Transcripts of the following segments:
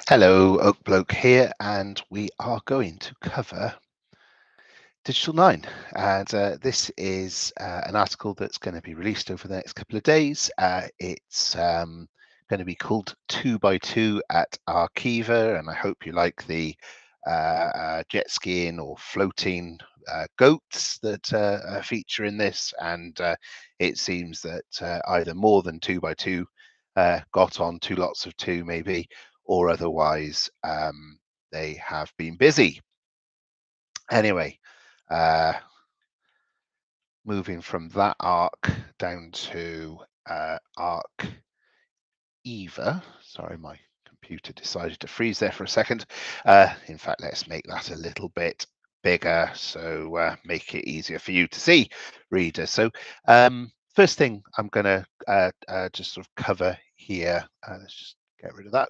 Hello, Oak Bloke here, and we are going to cover DGI9. And this is an article that's going to be released over the next couple of days. It's going to be called 2x2 at Arqiva, and I hope you like the jet skiing or floating goats that feature in this. And it seems that either more than 2x2 got on 2 lots of 2 maybe, or otherwise they have been busy. Anyway, moving from that arc down to Arqiva. Sorry, my computer decided to freeze there for a second. In fact, let's make that a little bit bigger, so make it easier for you to see, reader. So first thing I'm going to just sort of cover here, let's just get rid of that.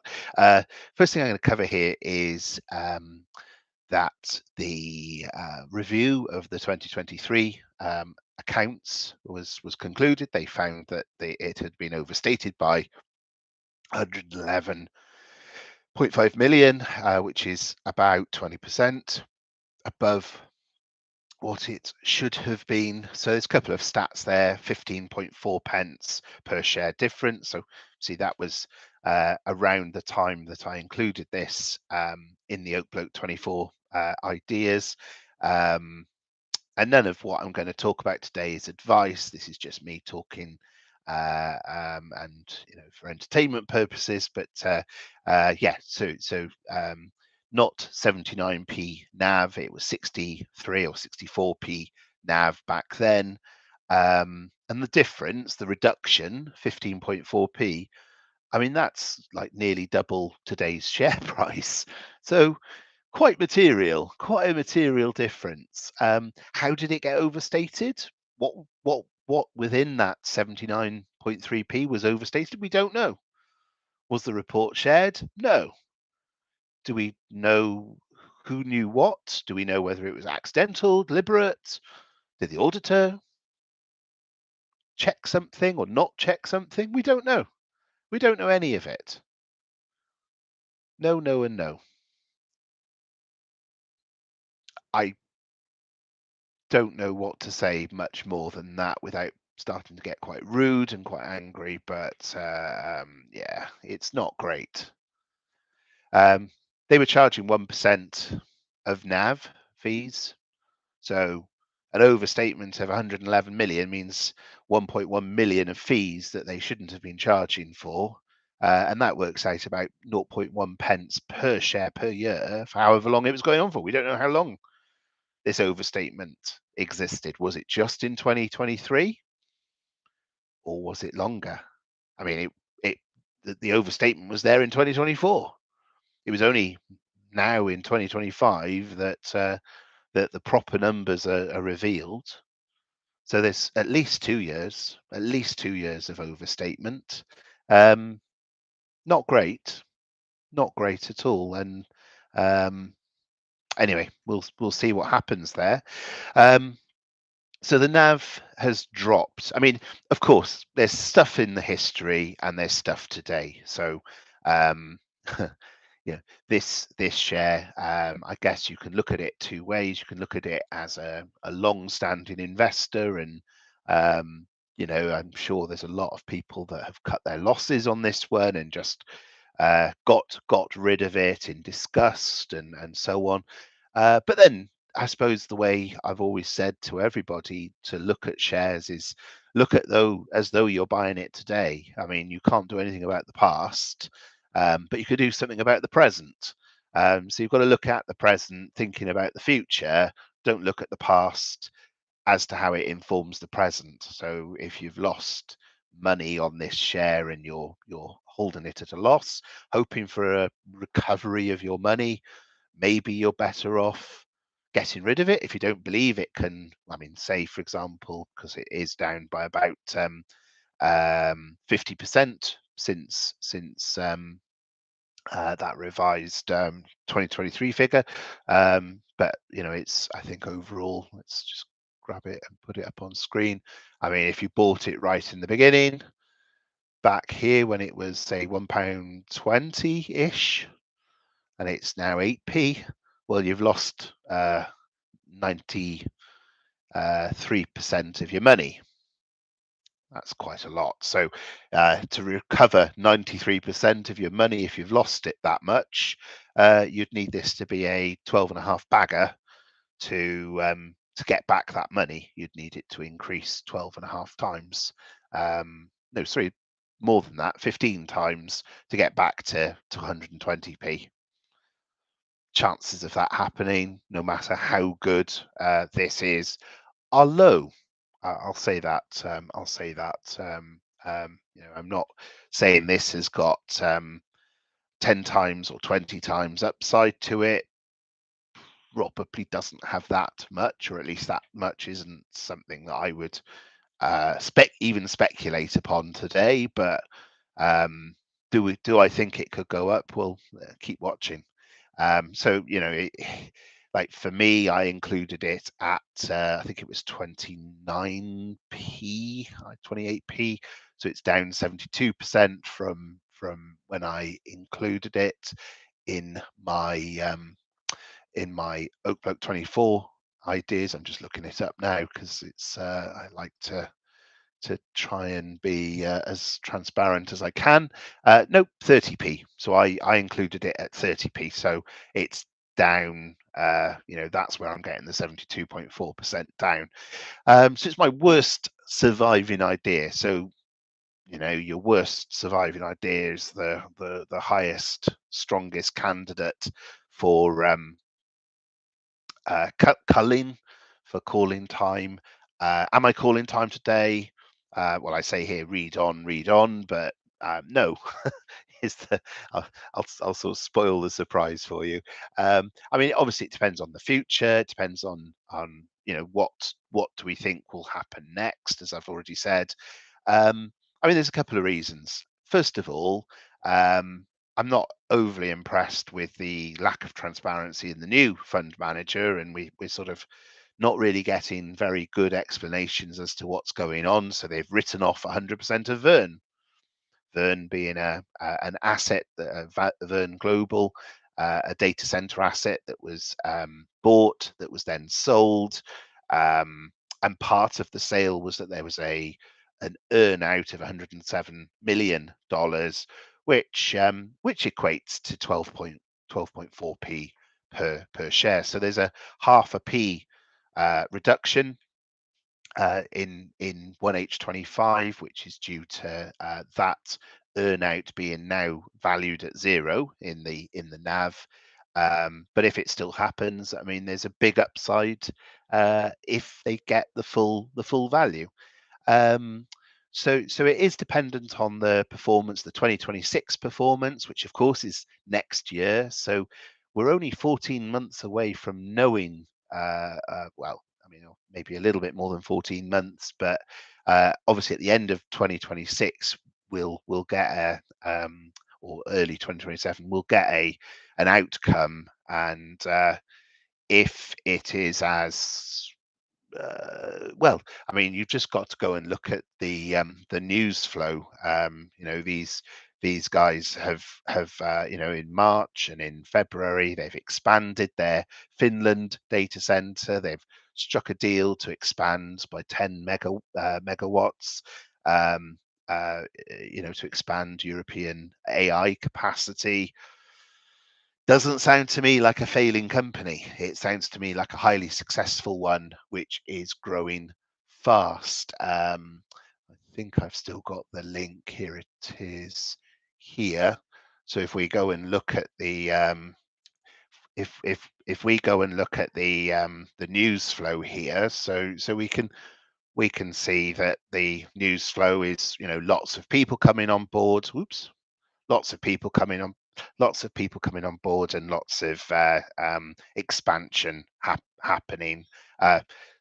First thing I'm going to cover here is that the review of the 2023 accounts was concluded. They found that it had been overstated by 111.5 million, which is about 20% above what it should have been. So there's a couple of stats there, 15.4 pence per share difference. So see, that was around the time that I included this in the Oak Bloke 24 ideas. And none of what I'm going to talk about today is advice. This is just me talking and for entertainment purposes. But yeah, so not 79p NAV, it was 63 or 64p NAV back then. And the difference, the reduction, 15.4p, I mean, that's like nearly double today's share price. So quite a material difference. How did it get overstated? What within that 79.3p was overstated? We don't know. Was the report shared? No. Do we know who knew what? Do we know whether it was accidental, deliberate? Did the auditor check something or not check something? We don't know. We don't know any of it. No, no, and no. I don't know what to say much more than that without starting to get quite rude and quite angry, but yeah, it's not great. They were charging 1% of NAV fees. So an overstatement of 111 million means 1.1 million of fees that they shouldn't have been charging for. And that works out about 0.1 pence per share per year for however long it was going on for. We don't know how long this overstatement existed. Was it just in 2023 or was it longer? I mean, the overstatement was there in 2024. It was only now in 2025 that the proper numbers are revealed. So there's at least 2 years, of overstatement. Not great, at all. And anyway, we'll see what happens there. So the NAV has dropped. I mean, of course, there's stuff in the history and there's stuff today. So, this share, I guess you can look at it two ways. You can look at it as a long-standing investor, and I'm sure there's a lot of people that have cut their losses on this one and just got rid of it in disgust and so on. But then I suppose the way I've always said to everybody to look at shares is look at as though you're buying it today. I mean, you can't do anything about the past, but you could do something about the present. So you've got to look at the present, thinking about the future. Don't look at the past as to how it informs the present. So if you've lost money on this share and you're holding it at a loss, hoping for a recovery of your money, maybe you're better off getting rid of it if you don't believe it can. I mean, say for example, because it is down by about 50% since that revised 2023 figure. But it's, I think overall, let's just grab it and put it up on screen. I mean, if you bought it right in the beginning, back here when it was say £1.20 ish, and it's now 8p, well, you've lost 93% of your money. That's quite a lot. So to recover 93% of your money, if you've lost it that much, you'd need this to be a 12.5 bagger to get back that money. You'd need it to increase 12.5 times. No, sorry, more than that, 15 times to get back to 120p. Chances of that happening, no matter how good this is, are low. I'll say that. I'll say that. I'm not saying this has got 10 times or 20 times upside to it. Probably doesn't have that much, or at least that much isn't something that I would even speculate upon today. But do I think it could go up? Well, keep watching. So like for me, I included it at I think it was 29p, 28p. So it's down 72% from when I included it in my Oak 24 ideas. I'm just looking it up now because it's I like to try and be as transparent as I can. No, 30p. So I included it at 30p. So it's down. That's where I'm getting the 72.4% down. So it's my worst surviving idea. So your worst surviving idea is the highest, strongest candidate for culling, for calling time. Am I calling time today? Well, I say here, read on, but no, is the I'll sort of spoil the surprise for you. I mean, obviously, it depends on the future. It depends on what do we think will happen next, as I've already said. I mean, there's a couple of reasons. First of all, I'm not overly impressed with the lack of transparency in the new fund manager, and we're sort of not really getting very good explanations as to what's going on. So they've written off 100% of Vern. Vern being an asset, Vern Global, a data center asset that was bought, that was then sold, and part of the sale was that there was an earn out of $107 million, which equates to 12.4p per share. So there's a half a p reduction in 1H25, which is due to that earnout being now valued at 0 in the NAV. But if it still happens, I mean, there's a big upside if they get the full value. So it is dependent on the performance, the 2026 performance, which of course is next year. So we're only 14 months away from knowing. Well, I mean, maybe a little bit more than 14 months, but obviously at the end of 2026, we'll get or early 2027, we'll get an outcome, and if it is as well, I mean, you've just got to go and look at the news flow. These guys have in March and in February they've expanded their Finland data center. They've struck a deal to expand by 10 megawatts. To expand European AI capacity. Doesn't sound to me like a failing company. It sounds to me like a highly successful one, which is growing fast. I think I've still got the link here. It is here. So if we go and look at the if we go and look at the news flow here, so we can see that the news flow is lots of people coming on board. Whoops. Lots of people coming on board, and lots of expansion happening.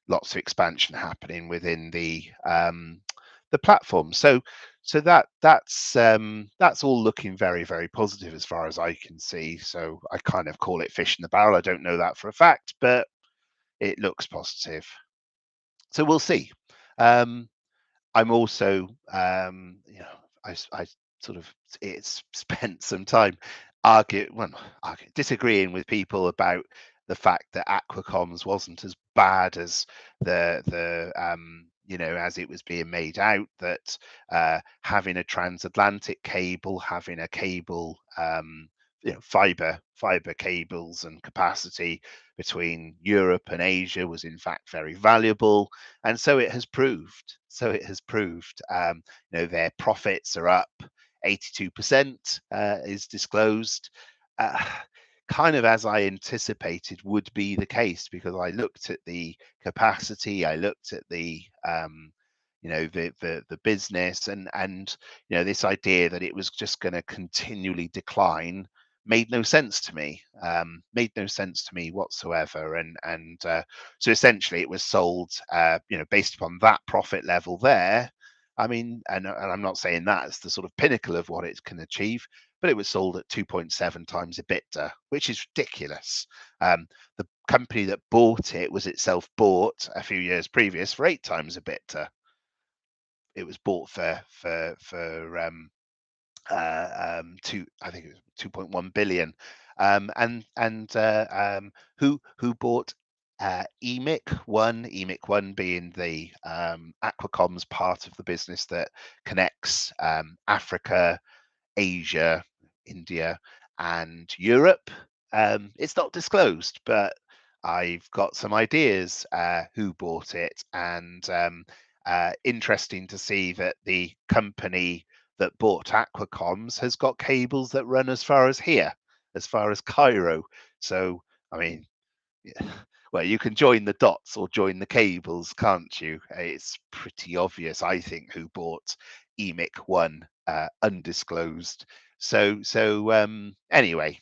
Lots of expansion happening within the platform. So that's all looking very, very positive as far as I can see. So I kind of call it fish in the barrel. I don't know that for a fact, but it looks positive. So we'll see. I'm also, I sort of spent some time disagreeing with people about the fact that Aquacomms wasn't as bad as as it was being made out, that having a transatlantic cable, having a cable, fiber cables and capacity between Europe and Asia was in fact very valuable, and so it has proved. Their profits are up 82%, is disclosed. Uh, Kind of as I anticipated would be the case, because I looked at the capacity, I looked at the business, and this idea that it was just going to continually decline made no sense to me. Made no sense to me whatsoever, and so essentially it was sold, based upon that profit level there. I mean, and I'm not saying that's the sort of pinnacle of what it can achieve, but it was sold at 2.7 times EBITDA, which is ridiculous. The company that bought it was itself bought a few years previous for 8 times EBITDA. It was bought for I think it was 2.1 billion. Who bought EMIC1 being the Aquacom's part of the business that connects Africa, Asia, India, and Europe. It's not disclosed, but I've got some ideas who bought it, and interesting to see that the company that bought Aquacomms has got cables that run as far as here, as far as Cairo. So, I mean, yeah. Well, you can join the dots or join the cables, can't you? It's pretty obvious, I think, who bought EMIC1, undisclosed. So anyway,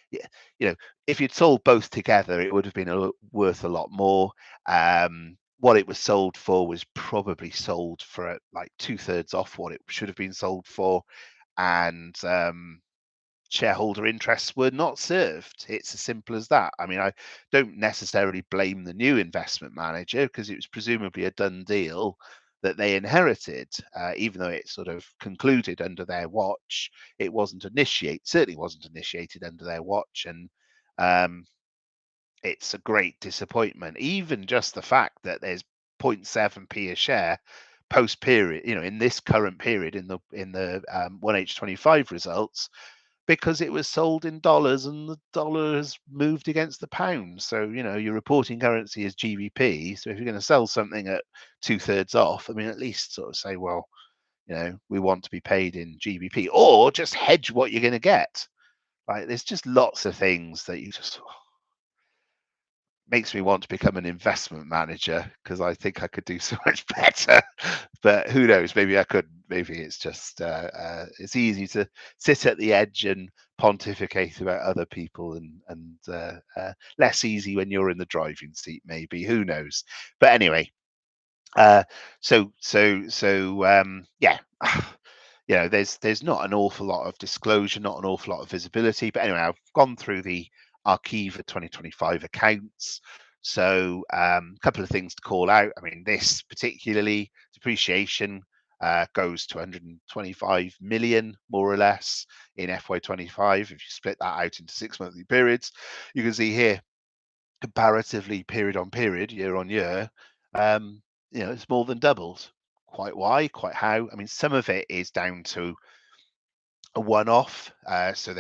yeah, if you'd sold both together, it would have been worth a lot more. What it was sold for was probably sold for like 2/3 off what it should have been sold for, and shareholder interests were not served. It's as simple as that. I mean, I don't necessarily blame the new investment manager, because it was presumably a done deal that they inherited, even though it sort of concluded under their watch. It certainly wasn't initiated under their watch, and um, it's a great disappointment. Even just the fact that there's 0.7p a share post period, in this current period, in the 1H25 results, because it was sold in dollars and the dollar has moved against the pound. So, your reporting currency is GBP. So if you're going to sell something at 2/3 off, I mean, at least sort of say, well, we want to be paid in GBP, or just hedge what you're going to get. Like, there's just lots of things that you just makes me want to become an investment manager, because I think I could do so much better. But who knows? Maybe I couldn't. Maybe it's just it's easy to sit at the edge and pontificate about other people, and less easy when you're in the driving seat. Maybe, who knows? But anyway, uh, yeah. There's not an awful lot of disclosure, not an awful lot of visibility. But anyway, I've gone through the Arqiva 2025 accounts. So a couple of things to call out. I mean, this particularly, depreciation goes to 125 million, more or less, in FY25. If you split that out into 6 monthly periods, you can see here, comparatively, period on period, year on year, it's more than doubled. Quite why, quite how? I mean, some of it is down to a one-off. So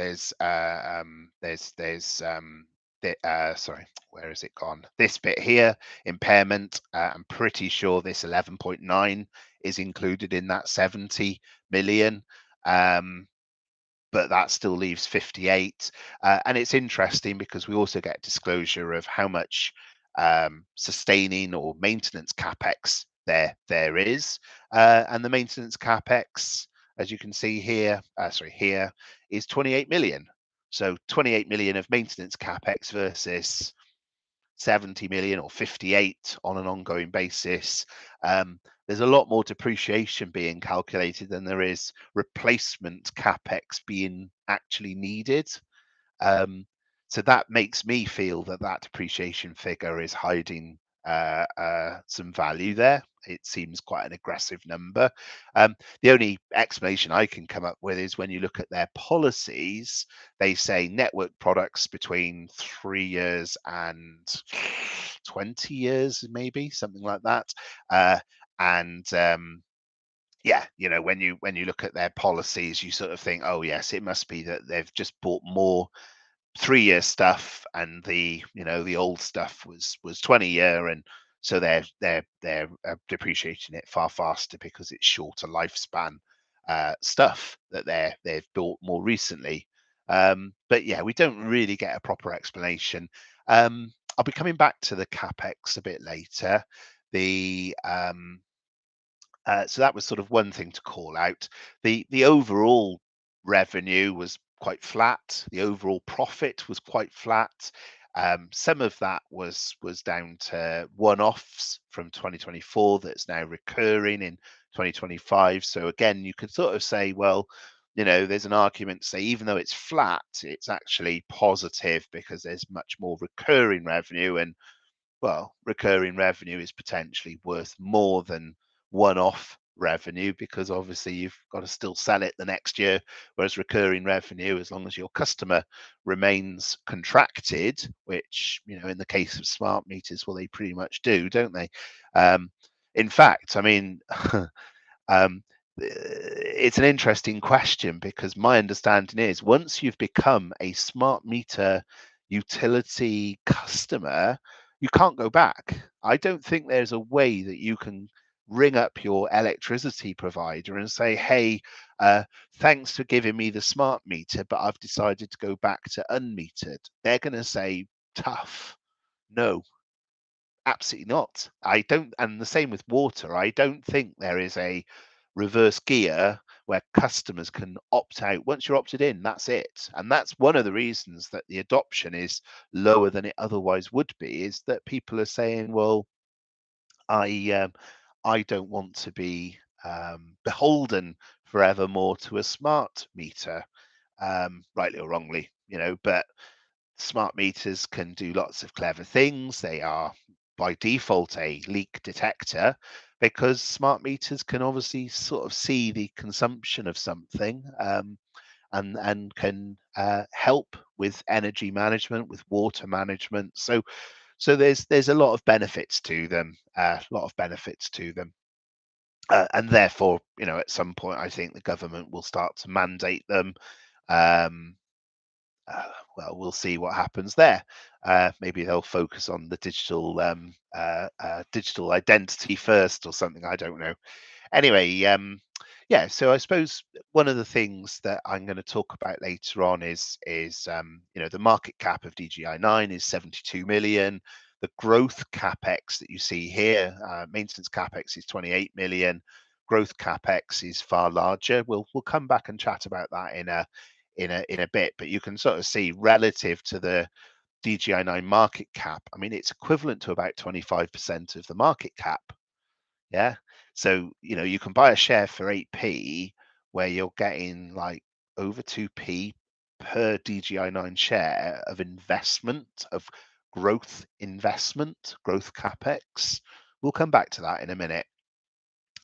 sorry, where has it gone? This bit here, impairment. I'm pretty sure this 11.9 is included in that 70 million. But that still leaves 58. And it's interesting because we also get disclosure of how much sustaining or maintenance capex there is. And the maintenance capex, as you can see here, here is 28 million. So 28 million of maintenance capex versus 70 million or 58 on an ongoing basis. There's a lot more depreciation being calculated than there is replacement capex being actually needed. So that makes me feel that depreciation figure is hiding some value there. it seems quite an aggressive number. The only explanation I can come up with is when you look at their policies, they say network products between 3 years and 20 years, maybe something like that. And yeah, when you look at their policies, you sort of think, oh yes, it must be that they've just bought more 3 year stuff, and the old stuff was 20 year, and so they're depreciating it far faster because it's shorter lifespan stuff that they've bought more recently. But yeah, we don't really get a proper explanation. I'll be coming back to the capex a bit later. The So that was sort of one thing to call out. The overall revenue was quite flat. The overall profit was quite flat. Some of that was down to one-offs from 2024 that's now recurring in 2025. So again, you could sort of say, well, there's an argument to say even though it's flat, it's actually positive because there's much more recurring revenue, and well, recurring revenue is potentially worth more than one-off revenue because obviously you've got to still sell it the next year. Whereas recurring revenue, as long as your customer remains contracted, which in the case of smart meters, well, they pretty much do, don't they? In fact, I mean, it's an interesting question because my understanding is once you've become a smart meter utility customer, you can't go back. I don't think there's a way that you can ring up your electricity provider and say, hey, thanks for giving me the smart meter, but I've decided to go back to unmetered. They're going to say, tough. No, absolutely not. I don't, and the same with water. I don't think there is a reverse gear where customers can opt out. Once you're opted in, that's it. And that's one of the reasons that the adoption is lower than it otherwise would be, is that people are saying, well, I don't want to be beholden forevermore to a smart meter, rightly or wrongly, but smart meters can do lots of clever things. They are by default a leak detector because smart meters can obviously sort of see the consumption of something, and can help with energy management, with water management. So there's a lot of benefits to them, and therefore, at some point, I think the government will start to mandate them. Um, well, we'll see what happens there. Maybe they'll focus on the digital identity first or something. I don't know. Anyway, yeah. So I suppose one of the things that I'm going to talk about later on is the market cap of DGI9 is 72 million. The growth capex that you see here, maintenance capex is 28 million. Growth capex is far larger. We'll come back and chat about that in a bit, but you can sort of see relative to the DGI9 market cap. I mean, it's equivalent to about 25% of the market cap. Yeah. So, you can buy a share for 8p where you're getting like over 2p per DGI9 share of investment, of growth capex. We'll come back to that in a minute.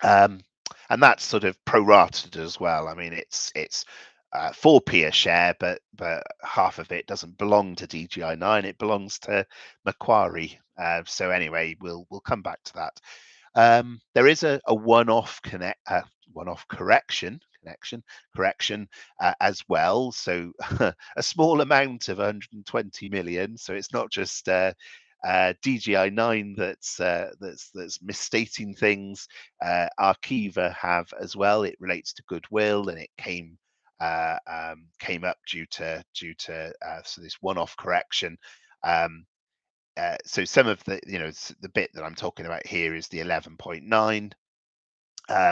And that's sort of prorated as well. I mean, it's 4p a share, but half of it doesn't belong to DGI9; it belongs to Macquarie. So anyway, we'll come back to that. There is a one-off correction as well. So a small amount of 120 million. So it's not just DGI9 that's misstating things. Arqiva have as well. It relates to goodwill, and it came up due to so this one-off correction. So some of the bit that I'm talking about here is the 11.9,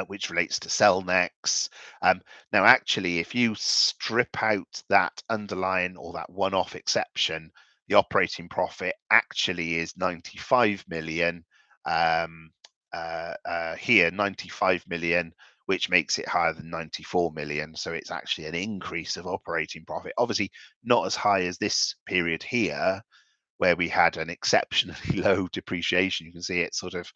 which relates to Cellnex. Now, actually, if you strip out that underlying or that one-off exception, the operating profit actually is 95 million. Here, 95 million, which makes it higher than 94 million. So it's actually an increase of operating profit. Obviously, not as high as this period here, where we had an exceptionally low depreciation. You can see it sort of,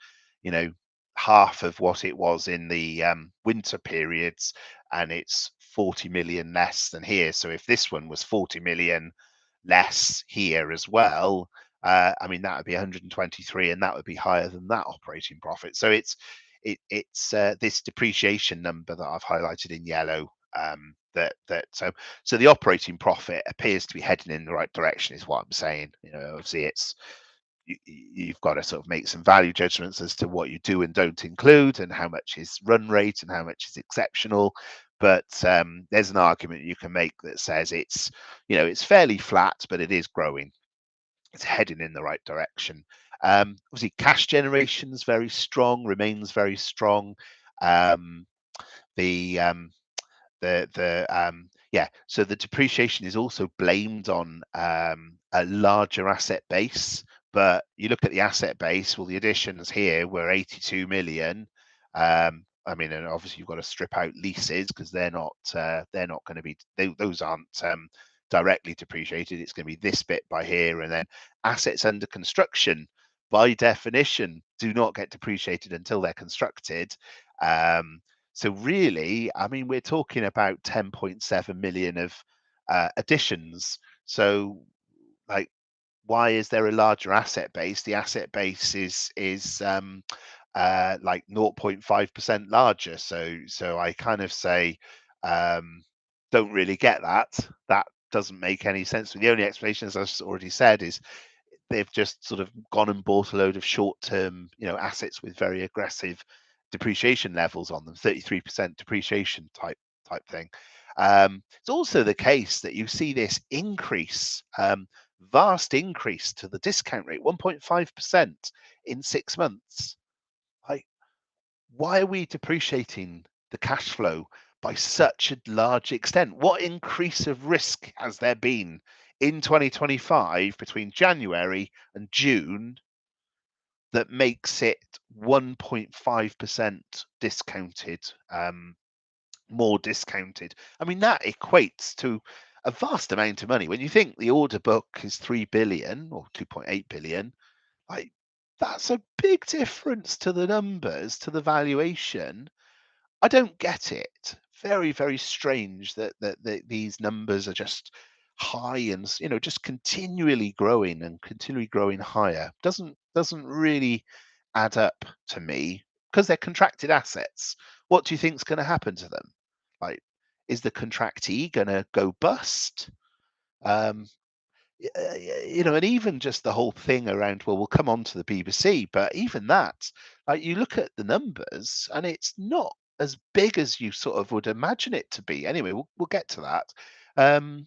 half of what it was in the winter periods, and it's 40 million less than here. So if this one was 40 million less here as well, I mean that would be 123, and that would be higher than that operating profit. So it's this depreciation number that I've highlighted in yellow. So the operating profit appears to be heading in the right direction, is what I'm saying. Obviously you've got to sort of make some value judgments as to what you do and don't include, and how much is run rate and how much is exceptional. But there's an argument you can make that says it's fairly flat, but it is growing. It's heading in the right direction. Obviously, cash generation is very strong, remains very strong. Um, the yeah, so the depreciation is also blamed on a larger asset base. But you look at the asset base, well, the additions here were 82 million. I mean, and obviously you've got to strip out leases because they're not going to be, those aren't directly depreciated. It's going to be this bit by here, and then assets under construction by definition do not get depreciated until they're constructed. So really, I mean, we're talking about 10.7 million of additions. So, like, why is there a larger asset base? The asset base is like 0.5% larger. So I kind of say, um, don't really get that. That doesn't make any sense. The only explanation, as I've already said, is they've just sort of gone and bought a load of short-term, assets with very aggressive depreciation levels on them, 33% depreciation type thing. It's also the case that you see this increase, vast increase to the discount rate, 1.5% in 6 months. Like, why are we depreciating the cash flow by such a large extent? What increase of risk has there been in 2025 between January and June that makes it 1.5% discounted, more discounted? I mean, that equates to a vast amount of money. When you think the order book is 3 billion or 2.8 billion, like, that's a big difference to the numbers, to the valuation. I don't get it. Very, very strange that these numbers are just high and just continually growing and continually growing higher. Doesn't really add up to me because they're contracted assets. What do you think's going to happen to them? Like, is the contractee going to go bust? Um, and even just the whole thing around, well, we'll come on to the BBC, but even that, like, you look at the numbers and it's not as big as you sort of would imagine it to be. Anyway, we'll get to that. Um,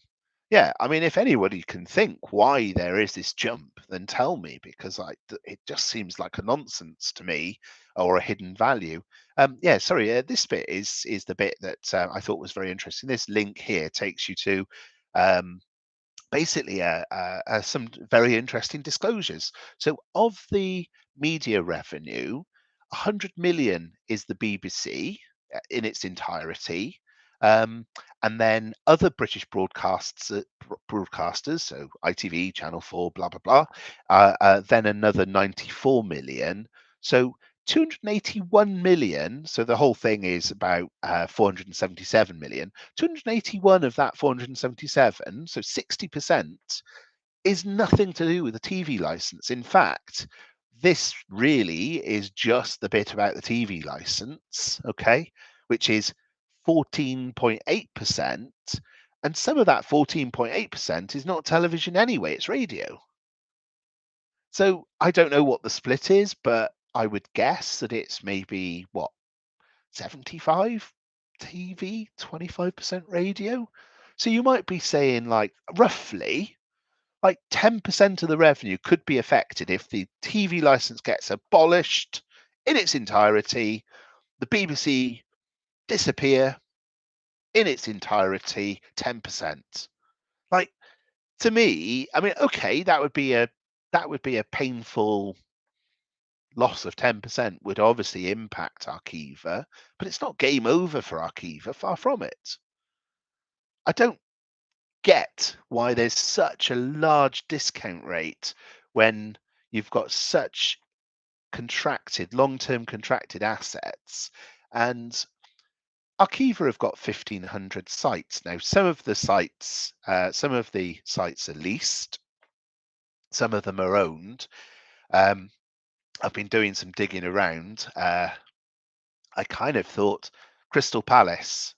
yeah, I mean, if anybody can think why there is this jump, then tell me, because it just seems like a nonsense to me, or a hidden value. Yeah, sorry, this bit is the bit that I thought was very interesting. This link here takes you to um, basically some very interesting disclosures. So, of the media revenue, 100 million is the BBC in its entirety. Um, and then other British broadcasters, so ITV, Channel 4, blah, blah, blah, then another 94 million. So 281 million. So the whole thing is about 477 million. 281 of that 477, so 60%, is nothing to do with the TV license. In fact, this really is just the bit about the TV license, okay, which is 14.8%. And some of that 14.8% is not television anyway, it's radio. So I don't know what the split is, but I would guess that it's maybe what, 75 TV, 25% radio. So you might be saying, like, roughly, like 10% of the revenue could be affected if the TV license gets abolished in its entirety, the BBC disappear in its entirety, 10%. Like, to me, I mean, okay, that would be a painful loss of 10%, would obviously impact Arqiva, but it's not game over for Arqiva, far from it. I don't get why there's such a large discount rate when you've got such contracted, long-term contracted assets. And Arqiva have got 1,500 sites now. Some of the sites are leased, some of them are owned. I've been doing some digging around. I kind of thought Crystal Palace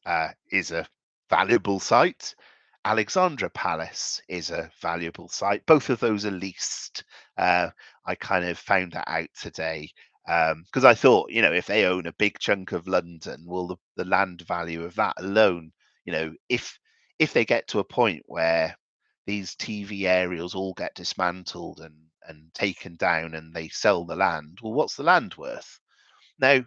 is a valuable site. Alexandra Palace is a valuable site. Both of those are leased. I kind of found that out today because I thought, if they own a big chunk of London, well, the land value of that alone, if they get to a point where these TV aerials all get dismantled and taken down and they sell the land, well, what's the land worth? Now,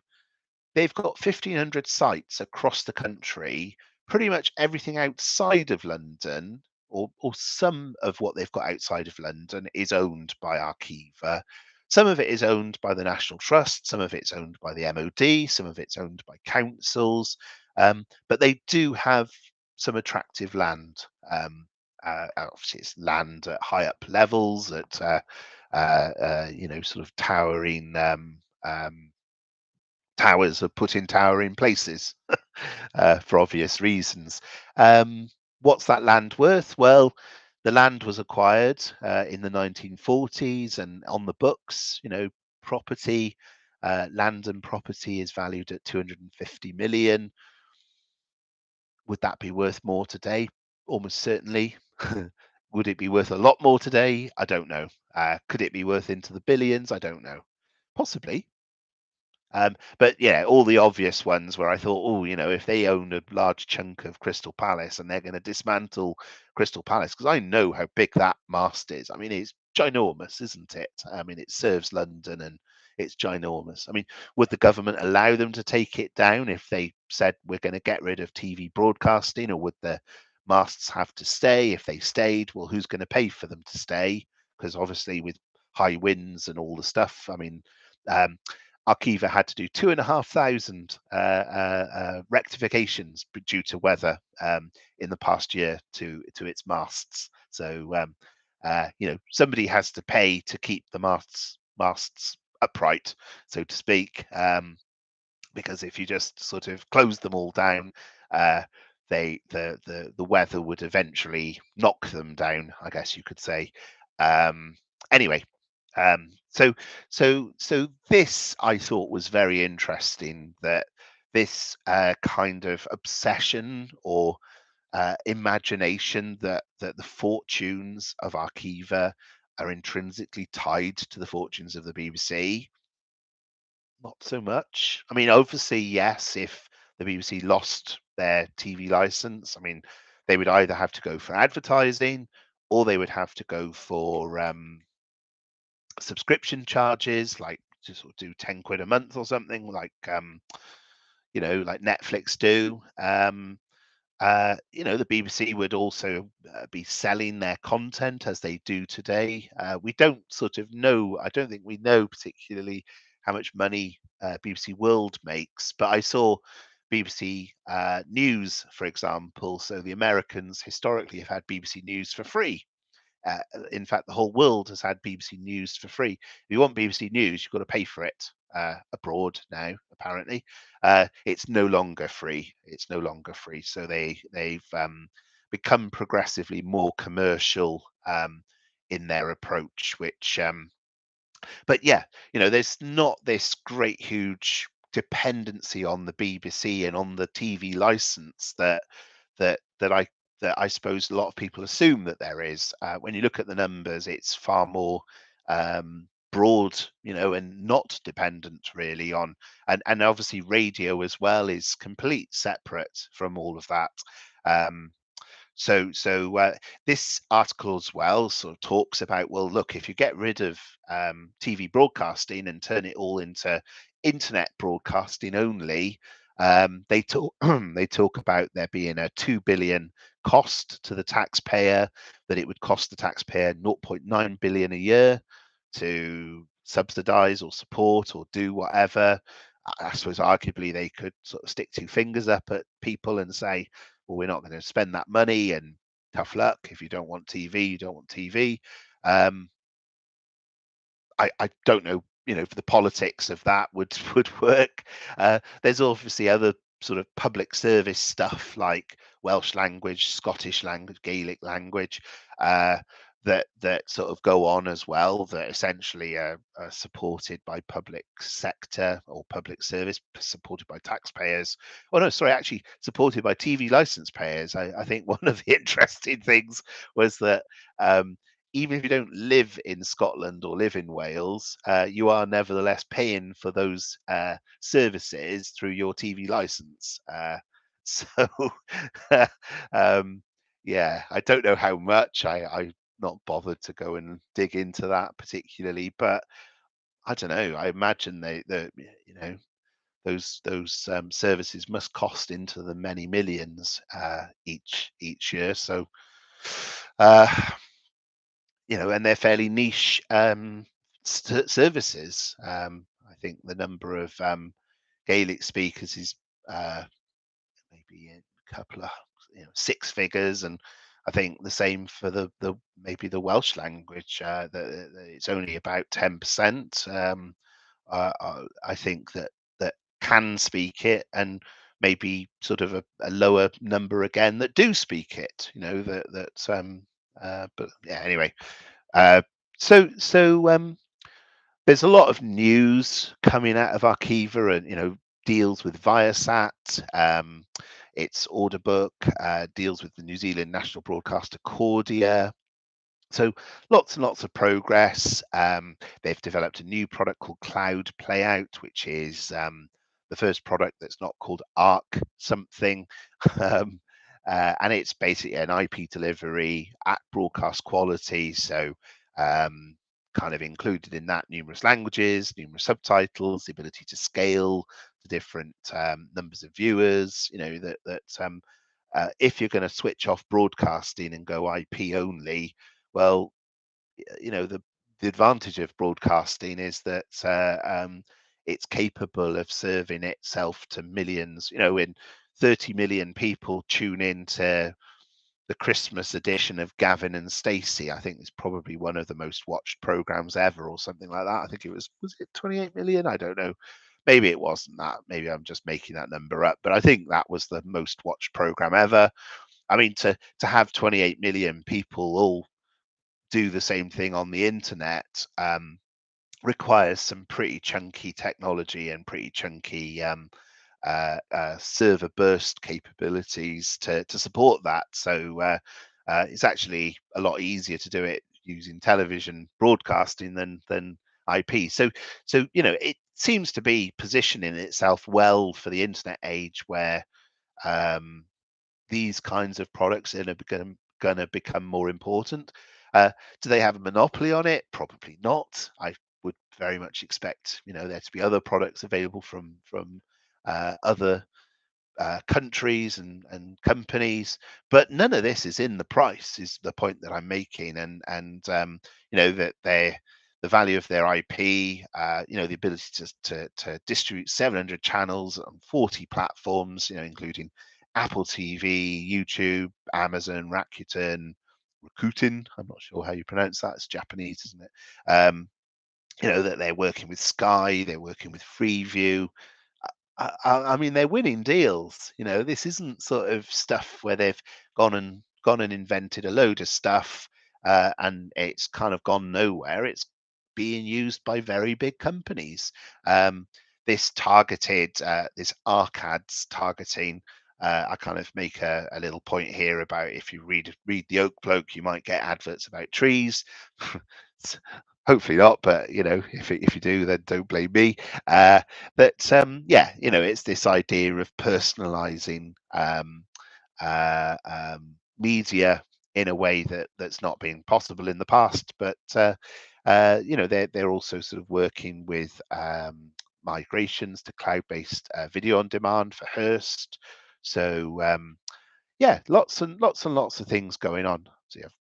they've got 1,500 sites across the country. Pretty much everything outside of London, or some of what they've got outside of London, is owned by Arqiva. Some of it is owned by the National Trust, some of it's owned by the MOD, some of it's owned by councils, but they do have some attractive land. Obviously, it's land at high up levels, at sort of towering towers are put in towering places for obvious reasons. What's that land worth? Well, the land was acquired in the 1940s and on the books. Property, land and property is valued at 250 million. Would that be worth more today? Almost certainly. Would it be worth a lot more today? I don't know. Could it be worth into the billions? I don't know. Possibly. But yeah, all the obvious ones where I thought, oh, if they own a large chunk of Crystal Palace and they're going to dismantle Crystal Palace, because I know how big that mast is. I mean, it's ginormous, isn't it? I mean, it serves London and it's ginormous. I mean, would the government allow them to take it down if they said we're going to get rid of TV broadcasting, or would the masts have to stay? If they stayed, well, who's going to pay for them to stay? Because obviously, with high winds and all the stuff, I mean, Arqiva had to do 2,500 rectifications due to weather in the past year to its masts. So somebody has to pay to keep the masts upright, so to speak. Because if you just sort of close them all down, the weather would eventually knock them down, I guess you could say. Anyway, so this I thought was very interesting, that this kind of obsession or imagination that the fortunes of Arqiva are intrinsically tied to the fortunes of the BBC. Not so much. I mean, obviously, yes, if the BBC lost their TV license, I mean, they would either have to go for advertising or they would have to go for subscription charges, like to sort of do 10 quid a month or something, like like Netflix do. The BBC would also be selling their content as they do today. We don't sort of know, I don't think we know particularly how much money BBC World makes, but I saw BBC News, for example. So the Americans historically have had BBC News for free. In fact, the whole world has had BBC News for free. If you want BBC News, you've got to pay for it abroad now. Apparently, it's no longer free. It's no longer free. So they've become progressively more commercial in their approach. Which, but yeah, there's not this great huge dependency on the BBC and on the TV license that I suppose a lot of people assume that there is. When you look at the numbers, it's far more broad, and not dependent really on, and obviously radio as well is complete separate from all of that. So this article as well sort of talks about, well, look, if you get rid of TV broadcasting and turn it all into internet broadcasting only, they talk they talk about there being a 2 billion cost to the taxpayer, that it would cost the taxpayer 0.9 billion a year to subsidize or support or do whatever. I suppose arguably they could sort of stick two fingers up at people and say, well, we're not going to spend that money, and tough luck. If you don't want TV, you don't want TV. I don't know for the politics of that would would work. There's obviously other sort of public service stuff like Welsh language, Scottish language, Gaelic language, uh, that sort of go on as well, that essentially are supported by public sector or public service, supported by taxpayers. Oh no, sorry, actually supported by TV license payers. I think one of the interesting things was that even if you don't live in Scotland or live in Wales, you are nevertheless paying for those services through your TV license. So, um, yeah, I don't know how much. I not bothered to go and dig into that particularly, but I don't know. I imagine the those services must cost into the many millions each year. So, uh, and they're fairly niche services. I think the number of Gaelic speakers is maybe a couple of six figures, and I think the same for the maybe the Welsh language. It's only about 10%. I think that can speak it, and maybe sort of a lower number again that do speak it. But yeah, anyway. Uh, so there's a lot of news coming out of Arqiva, and deals with Viasat. Its order book deals with the New Zealand national broadcaster Cordia. So lots and lots of progress. They've developed a new product called Cloud Playout, which is the first product that's not called Arc something. um, and it's basically an IP delivery at broadcast quality. So kind of included in that numerous languages, numerous subtitles, the ability to scale to different numbers of viewers. If you're going to switch off broadcasting and go IP only, well, the advantage of broadcasting is that it's capable of serving itself to millions. When 30 million people tune in to the Christmas edition of Gavin and Stacey, I think it's probably one of the most watched programs ever, or something like that. I think was it 28 million? I don't know. Maybe it wasn't that. Maybe I'm just making that number up. But I think that was the most watched program ever. I mean, to have 28 million people all do the same thing on the internet requires some pretty chunky technology and pretty chunky server burst capabilities to support that. So it's actually a lot easier to do it using television broadcasting than IP. So it seems to be positioning itself well for the internet age, where these kinds of products are going to become more important. Do they have a monopoly on it? Probably not. I would very much expect there to be other products available from other countries and companies, but none of this is in the price. Is the point that I'm making, and that the value of their IP, the ability to distribute 700 channels on 40 platforms, including Apple TV, YouTube, Amazon, Rakuten. I'm not sure how you pronounce that. It's Japanese, isn't it? That they're working with Sky, they're working with Freeview. I mean, they're winning deals. This isn't sort of stuff where they've gone and invented a load of stuff and it's kind of gone nowhere. It's being used by very big companies. This targeted, this arcads targeting. I kind of make a little point here about, if you read the Oak Bloke, you might get adverts about trees. Hopefully not, but if you do, then don't blame me. It's this idea of personalizing media in a way that's not been possible in the past. But they're also sort of working with migrations to cloud-based video on demand for Hearst. So lots and lots of things going on. See, I've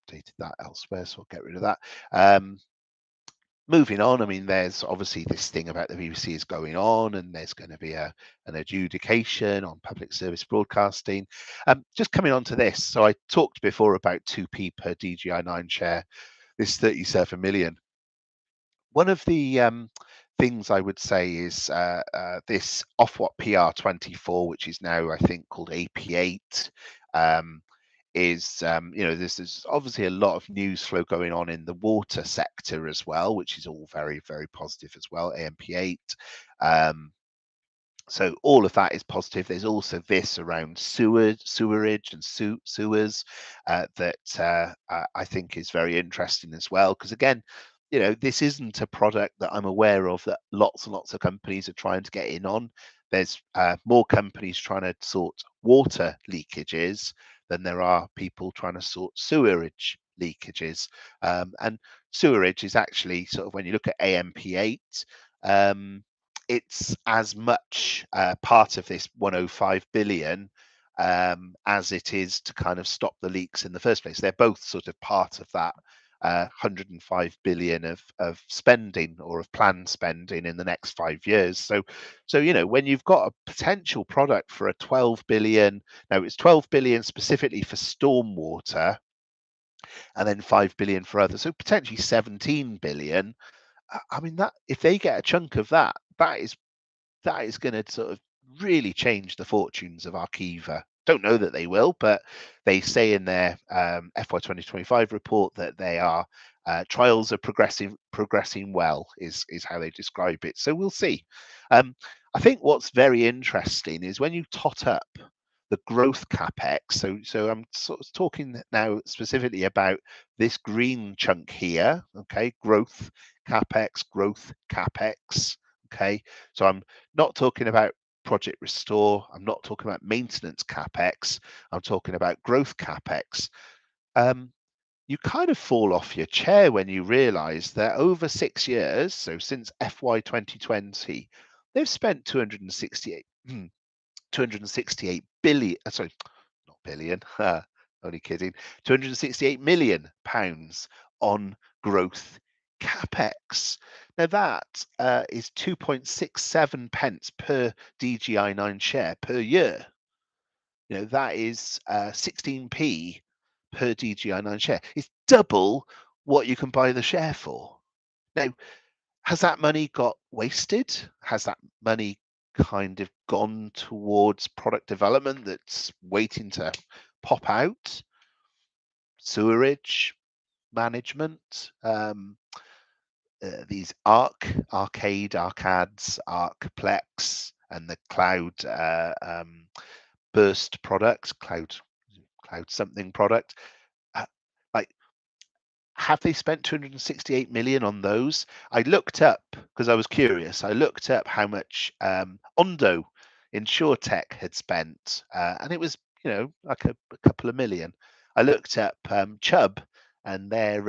updated that elsewhere, so I'll get rid of that. Moving on, I mean, there's obviously this thing about the BBC is going on, and there's going to be an adjudication on public service broadcasting. Just coming on to this, so I talked before about 2p per DGI9 share. This 37 million. One of the things I would say is this Ofwat PR24, which is now I think called AP8, um, is there's obviously a lot of news flow going on in the water sector as well, which is all very, very positive as well. AMP8. So all of that is positive. There's also this around sewerage and sewers that I think is very interesting as well. Because again, this isn't a product that I'm aware of that lots and lots of companies are trying to get in on. There's more companies trying to sort water leakages than there are people trying to sort sewerage leakages. And sewerage is actually sort of, when you look at AMP8, it's as much part of this 105 billion as it is to kind of stop the leaks in the first place. They're both sort of part of that 105 billion of spending, or of planned spending in the next 5 years. So when you've got a potential product for a 12 billion, now it's 12 billion specifically for stormwater, and then 5 billion for others, so potentially 17 billion. I mean, that if they get a chunk of that, that is going to sort of really change the fortunes of Arqiva. Don't know that they will, but they say in their FY2025 report that they are trials are progressing well, is how they describe it. So we'll see. I think what's very interesting is when you tot up the growth capex. So I'm sort of talking now specifically about this green chunk here. Okay, growth capex. Okay, so I'm not talking about Project Restore. I'm not talking about maintenance capex. I'm talking about growth capex. You kind of fall off your chair when you realize that over 6 years, so since FY 2020, they've spent 268 billion, sorry, not billion, only kidding, 268 million pounds on growth capex. Now that is 2.67 pence per DGI9 share per year. That is 16p per DGI9 share. It's double what you can buy the share for. Now, has that money got wasted? Has that money kind of gone towards product development that's waiting to pop out? Sewerage management, these arcades, Arcplex, and the cloud burst product, cloud something product. Like, have they spent 268 million on those? I looked up because I was curious. I looked up how much Ondo InsurTech had spent, and it was like a couple of million. I looked up Chubb and their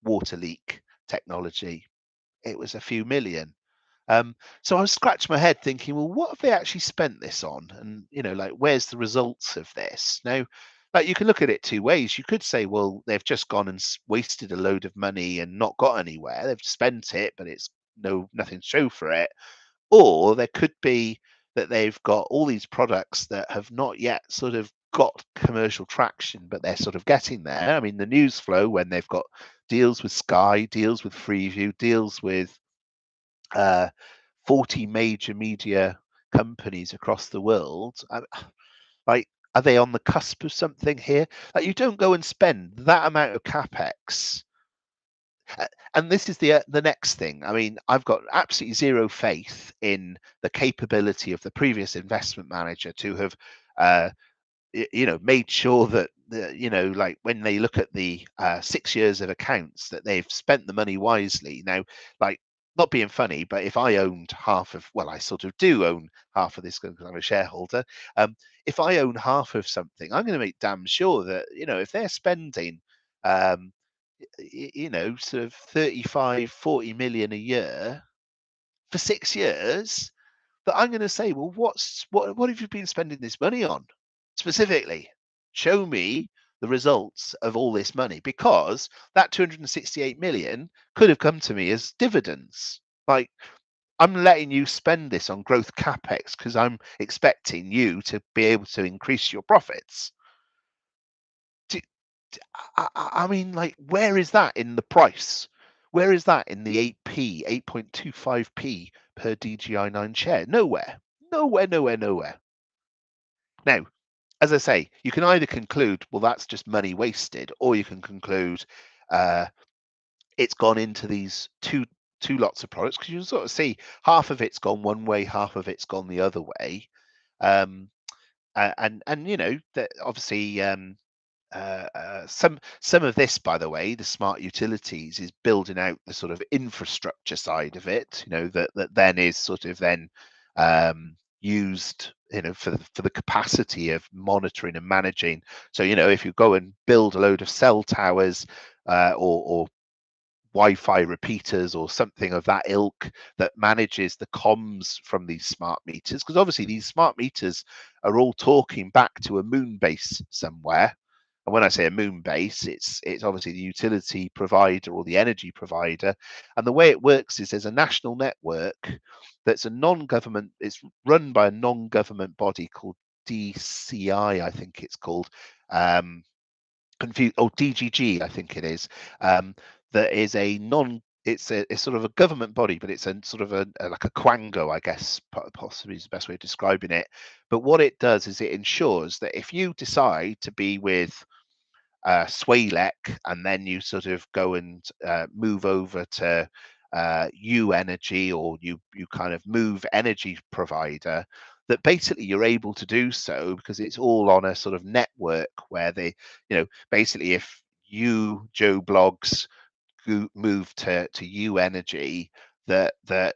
water leak technology. It was a few million. So I was scratching my head thinking, well, what have they actually spent this on? And, like, where's the results of this? Now, like, you can look at it two ways. You could say, well, they've just gone and wasted a load of money and not got anywhere. They've spent it, but it's nothing to show for it. Or there could be that they've got all these products that have not yet sort of got commercial traction, but they're sort of getting there. I mean, the news flow when they've got deals with Sky, deals with Freeview, deals with 40 major media companies across the world. Like, are they on the cusp of something here? Like, you don't go and spend that amount of capex. And this is the next thing. I mean, I've got absolutely zero faith in the capability of the previous investment manager to have made sure that like, when they look at the 6 years of accounts, that they've spent the money wisely. Now, like, not being funny, but if I owned half of, well, I sort of do own half of this because I'm a shareholder. If I own half of something, I'm going to make damn sure that if they're spending um, sort of 35-40 million a year for 6 years, that I'm going to say, well, what have you been spending this money on specifically? Show me the results of all this money, because that 268 million could have come to me as dividends. Like, I'm letting you spend this on growth capex because I'm expecting you to be able to increase your profits. I mean, like, where is that in the price? Where is that in the 8p, 8.25p per DGI9 share? Nowhere. Nowhere, nowhere, nowhere. Now, as I say, you can either conclude, well, that's just money wasted, or you can conclude uh, it's gone into these two lots of products, because you can sort of see half of it's gone one way, half of it's gone the other way. And you know that obviously some of this, by the way, the smart utilities is building out the sort of infrastructure side of it. You know that then is sort of then used, you know, for the capacity of monitoring and managing. So you know, if you go and build a load of cell towers or Wi-Fi repeaters or something of that ilk that manages the comms from these smart meters, because obviously these smart meters are all talking back to a moon base somewhere. And when I say a moon base, it's obviously the utility provider or the energy provider. And the way it works is there's a national network that's a non-government, it's run by a non-government body called DCI, I think it's called. Confused, oh, DGG, I think it is. That is a non. It's sort of a government body, but it's a sort of a like a quango, I guess, possibly is the best way of describing it. But what it does is it ensures that if you decide to be with Swalec, and then you sort of go and move over to U Energy, or you kind of move energy provider, that basically you're able to do so because it's all on a sort of network where they, you know, basically if you, Joe Bloggs, move to U Energy, that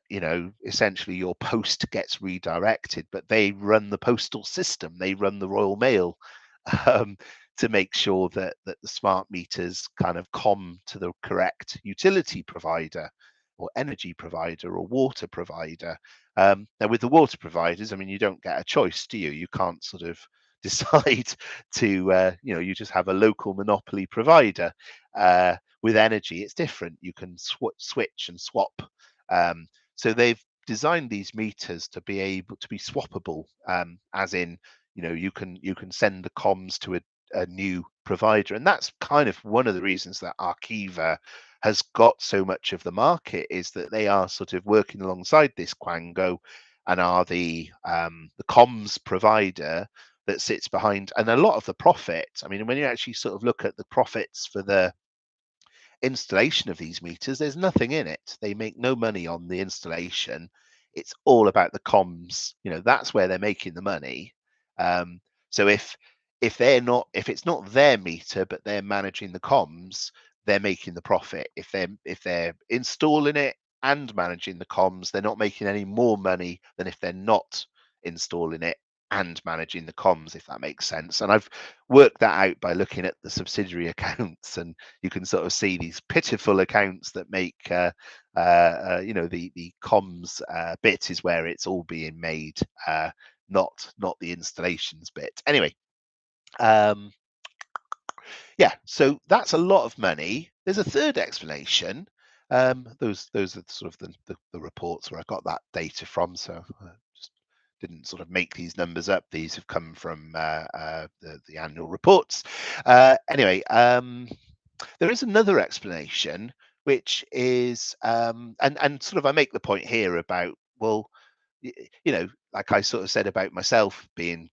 you know, essentially your post gets redirected, but they run the postal system, they run the Royal Mail, um, to make sure that the smart meters kind of com to the correct utility provider or energy provider or water provider. Now with the water providers, I mean, you don't get a choice, do you? You can't sort of decide to you know, you just have a local monopoly provider. With energy, it's different. You can switch and swap. So they've designed these meters to be able to be swappable, as in, you know, you can send the comms to a new provider, and that's kind of one of the reasons that Arqiva has got so much of the market, is that they are sort of working alongside this Quango and are the comms provider that sits behind, and a lot of the profit. I mean, when you actually sort of look at the profits for the installation of these meters, there's nothing in it. They make no money on the installation. It's all about the comms. You know, that's where they're making the money. So if they're not, if it's not their meter but they're managing the comms, they're making the profit. If they're installing it and managing the comms, they're not making any more money than if they're not installing it and managing the comms, if that makes sense. And I've worked that out by looking at the subsidiary accounts, and you can sort of see these pitiful accounts that make you know, the comms bit is where it's all being made, not the installations bit. Anyway, yeah, so that's a lot of money. There's a third explanation. Those are sort of the reports where I got that data from. So just didn't sort of make these numbers up. These have come from the annual reports. Anyway, there is another explanation, which is and sort of I make the point here about, well, you know, like I sort of said about myself being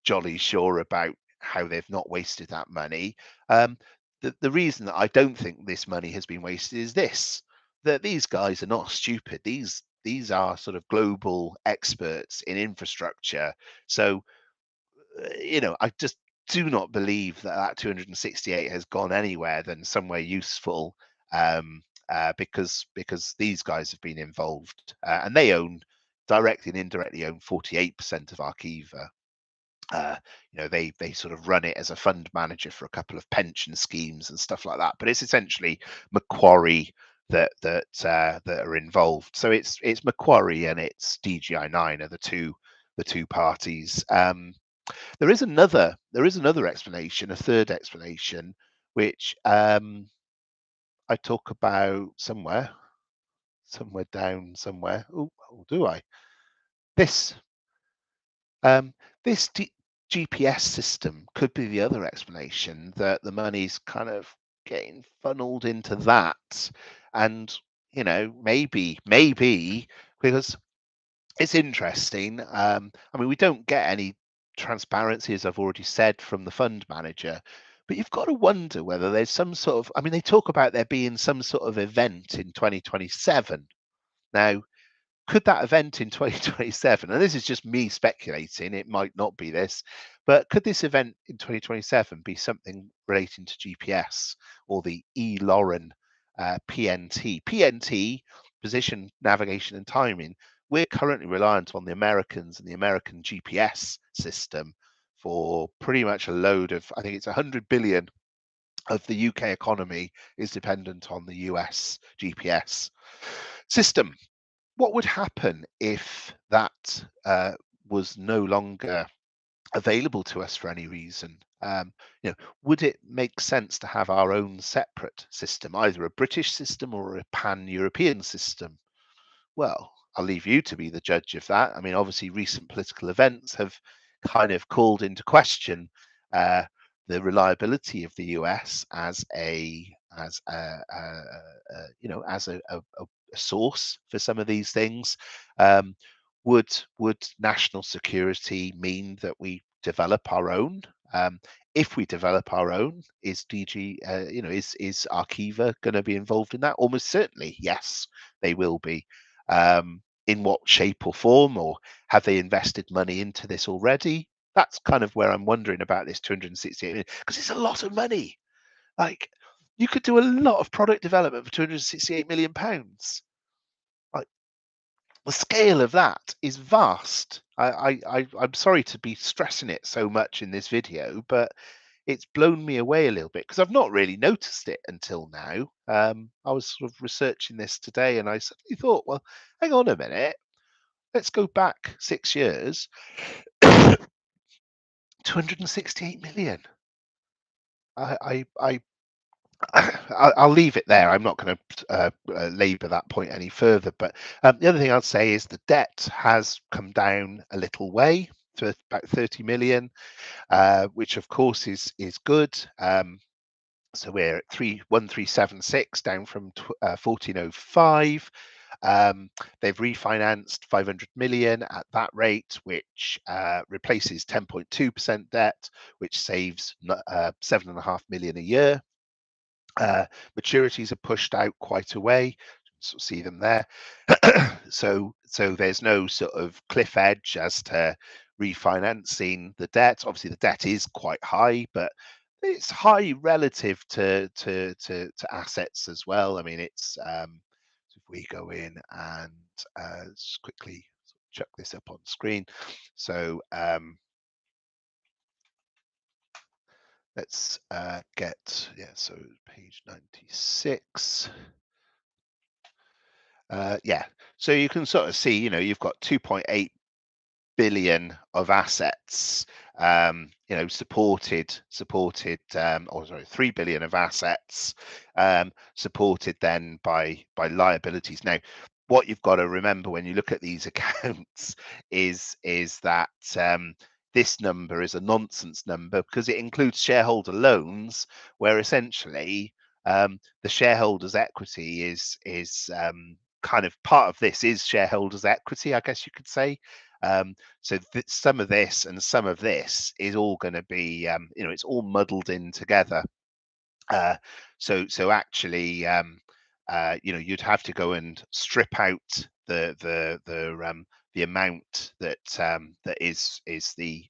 jolly sure about how they've not wasted that money. The reason that I don't think this money has been wasted is this: that these guys are not stupid. These are sort of global experts in infrastructure. So you know, I just do not believe that that 268 has gone anywhere than somewhere useful, because these guys have been involved, and they own, directly and indirectly own, 48% of Arqiva. You know, they sort of run it as a fund manager for a couple of pension schemes and stuff like that. But it's essentially Macquarie that are involved. So it's Macquarie and it's DGI9 are the two parties. There is another explanation, a third explanation, which I talk about somewhere down somewhere. Oh, do I? This this GPS system could be the other explanation, that the money's kind of getting funneled into that. And maybe because it's interesting. I mean, we don't get any transparency, as I've already said, from the fund manager. But you've got to wonder whether there's some sort of, I mean, they talk about there being some sort of event in 2027. Now, could that event in 2027, and this is just me speculating, it might not be this, but could this event in 2027 be something relating to GPS or the ELOREN PNT? PNT, position, navigation, and timing. We're currently reliant on the Americans and the American GPS system for pretty much a load of, I think it's 100 billion of the UK economy is dependent on the US GPS system. What would happen if that was no longer available to us for any reason? Would it make sense to have our own separate system, either a British system or a pan-European system? Well, I'll leave you to be the judge of that. I mean, obviously, recent political events have kind of called into question uh, the reliability of the US as a source for some of these things. Would national security mean that we develop our own? If we develop our own, is is Arqiva going to be involved in that? Almost certainly, yes, they will be. In what shape or form, or have they invested money into this already? That's kind of where I'm wondering about this 268 million, because it's a lot of money. Like, you could do a lot of product development for 268 million pounds. Like, the scale of that is vast. I'm sorry to be stressing it so much in this video, but it's blown me away a little bit because I've not really noticed it until now. I was sort of researching this today, and I suddenly thought, well, hang on a minute, let's go back 6 years. 268 million. I'll leave it there. I'm not going to labour that point any further. But the other thing I'd say is the debt has come down a little way to about 30 million, which of course is good. So we're at 1376 down from 1405. They've refinanced 500 million at that rate, which replaces 10.2% debt, which saves 7.5 million a year. Maturities are pushed out quite a way. Sort of see them there. so there's no sort of cliff edge as to refinancing the debt. Obviously, the debt is quite high, but it's high relative to assets as well. I mean, it's if we go in and just quickly chuck this up on screen. So let's get, so page 96. So you can sort of see, you've got 2.8 billion of assets, supported, or sorry, 3 billion of assets, supported then by liabilities. Now, what you've got to remember when you look at these accounts is that this number is a nonsense number because it includes shareholder loans, where essentially the shareholders' equity is kind of part of this is shareholders' equity, I guess you could say. So some of this and some of this is all going to be, it's all muddled in together. So actually, you'd have to go and strip out the amount that is the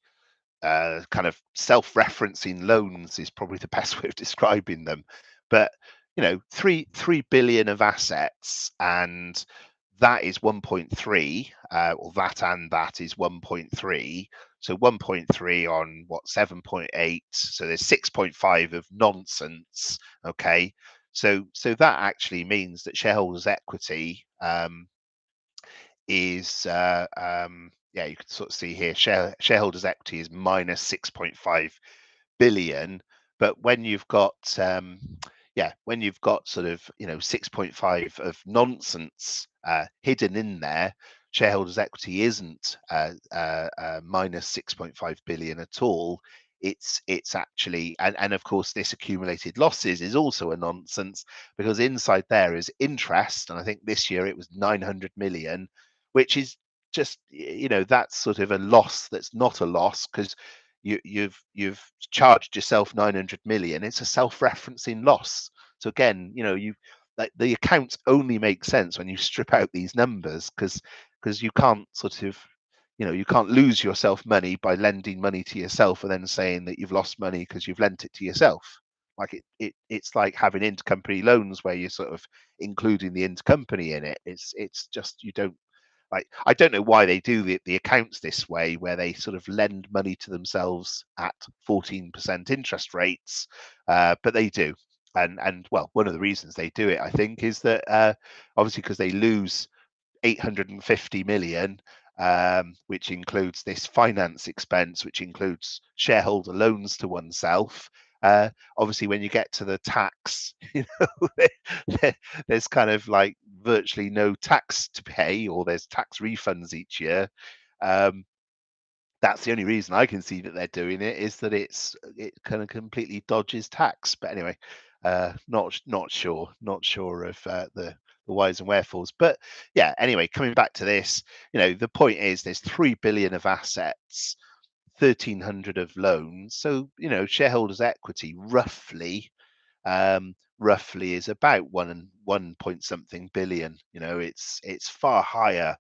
kind of self-referencing loans is probably the best way of describing them. But 3 billion of assets, and that is 1.3, or that is 1.3. So 1.3 on what, 7.8. So there's 6.5 of nonsense. Okay. So that actually means that shareholders' equity is you can sort of see here shareholders' equity is minus 6.5 billion. But when you've got when you've got sort of 6.5 of nonsense hidden in there, shareholders' equity isn't minus 6.5 billion at all. it's actually, and of course this accumulated losses is also a nonsense, because inside there is interest, and I think this year it was 900 million, which is just, that's sort of a loss that's not a loss, because you've charged yourself 900 million. It's a self-referencing loss. So again, you like, the accounts only make sense when you strip out these numbers, because you can't sort of, you can't lose yourself money by lending money to yourself and then saying that you've lost money because you've lent it to yourself. Like it's like having intercompany loans where you're sort of including the intercompany in it. It's just, you don't, like, I don't know why they do the accounts this way, where they sort of lend money to themselves at 14% interest rates, but they do. And well, one of the reasons they do it, I think, is that obviously because they lose 850 million, which includes this finance expense, which includes shareholder loans to oneself. Obviously, when you get to the tax, there's kind of like virtually no tax to pay, or there's tax refunds each year. That's the only reason I can see that they're doing it, is that it kind of completely dodges tax. But anyway, not sure of the whys and wherefores. But yeah, anyway, coming back to this, the point is there's 3 billion of assets, 1,300 of loans. So shareholders' equity roughly is about one point something billion. It's far higher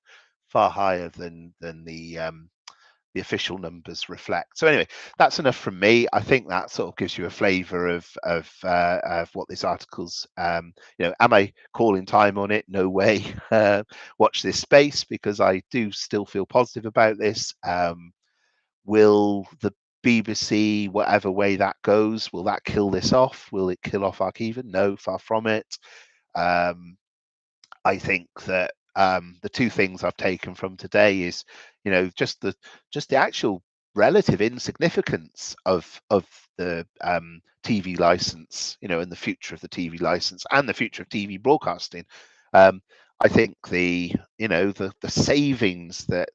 than the official numbers reflect. So anyway, that's enough from me. I think that sort of gives you a flavour of what this article's. Am I calling time on it? No way. Watch this space, because I do still feel positive about this. Will the BBC, whatever way that goes, will that kill this off? Will it kill off Arqiva? No, far from it. I think that the two things I've taken from today is, just the actual relative insignificance of the TV license, and the future of the TV license and the future of TV broadcasting. I think the savings that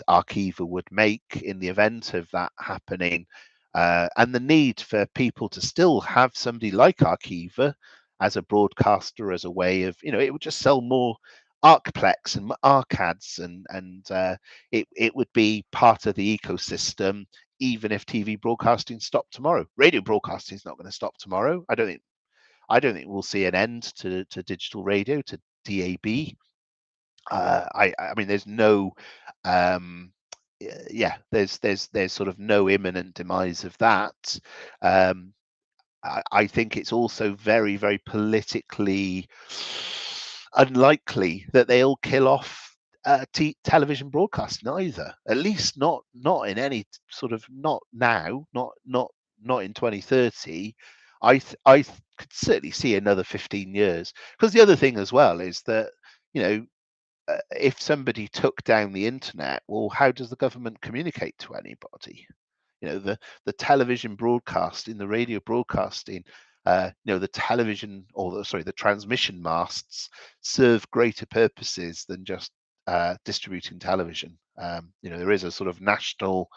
Arqiva would make in the event of that happening, and the need for people to still have somebody like Arqiva as a broadcaster, as a way of, it would just sell more Arcplex and Arcads, and it would be part of the ecosystem, even if TV broadcasting stopped tomorrow. Radio broadcasting is not going to stop tomorrow. I don't think we'll see an end to digital radio, to DAB. I mean, there's no, yeah, there's sort of no imminent demise of that. I think it's also very, very politically unlikely that they'll kill off television broadcasting either. At least not in any sort of, not now, not in 2030. I could certainly see another 15 years. Because the other thing as well is that, if somebody took down the internet, well, how does the government communicate to anybody? The television broadcasting, the radio broadcasting, the television, the transmission masts serve greater purposes than just distributing television. There is a sort of national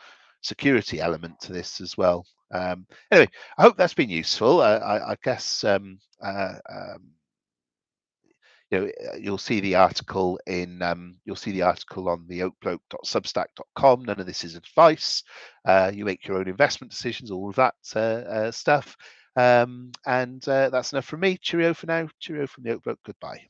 security element to this as well. Anyway, I hope that's been useful. I guess you'll see the article you'll see the article on the oakbloke.substack.com. None of this is advice. You make your own investment decisions, all of that stuff. And that's enough from me. Cheerio for now. Cheerio from the Oak Bloke. Goodbye.